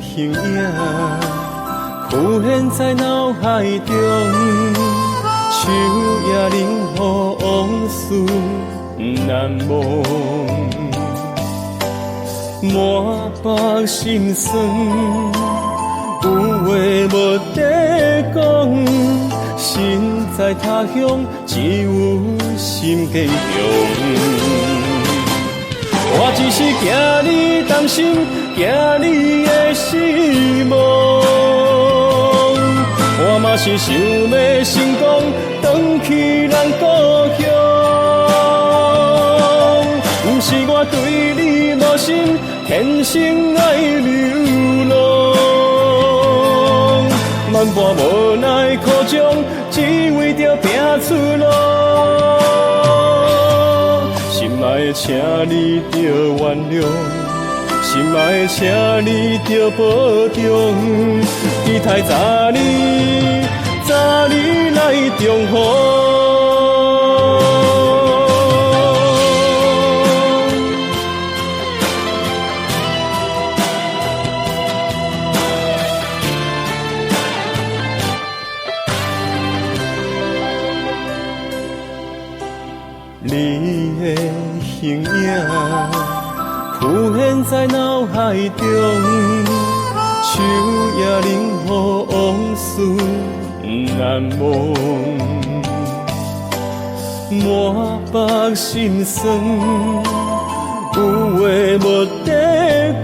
形影浮现在脑海中，树也冷雨往事难忘，满腹心酸，有话无地讲，身在他乡，只有心坚强。我只是惊你担心，惊你的失望。我嘛是想要成功，返去咱故乡。不是我对你无心，天生爱流浪。万般无奈苦衷，只为着拼出路。心爱的，请你着原谅；心爱的，请你着保重。期待早日来重逢。你的形影浮现在脑海中，树也冷雨往事难忘，满腹心酸，有话无地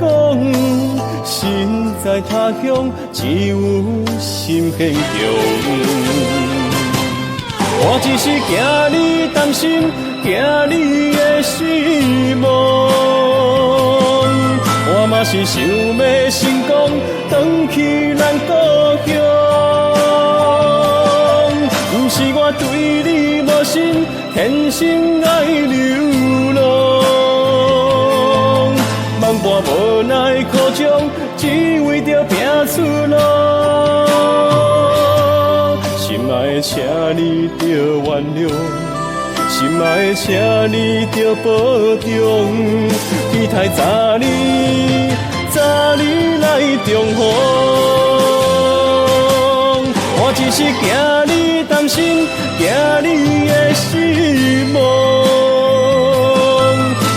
讲，身在他乡，只有心坚强。我只是惊你担心，惊你的失望。我嘛是想要成功，返去咱故乡。不是我对你无心，天生爱流浪。万般无奈苦衷，只为着拼出路。心爱的，请你着原谅；心爱的，请你着保重。期待早日来重逢。我只是惊你担心，惊你的失望。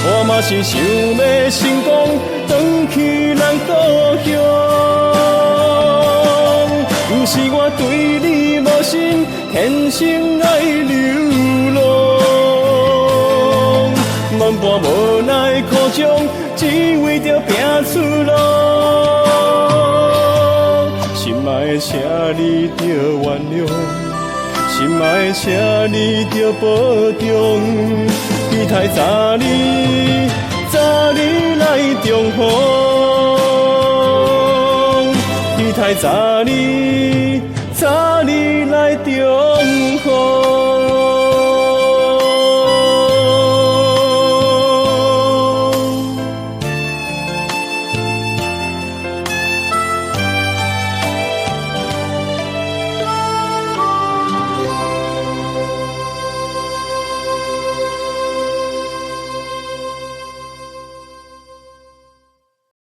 我嘛是想要成功，返去咱故乡。不是我对你无心，天生爱流浪。万般无奈苦衷，只为着拼出路。心爱的，请你着原谅；心爱的，请你着保重。期待早日来重逢。期待早日来重逢。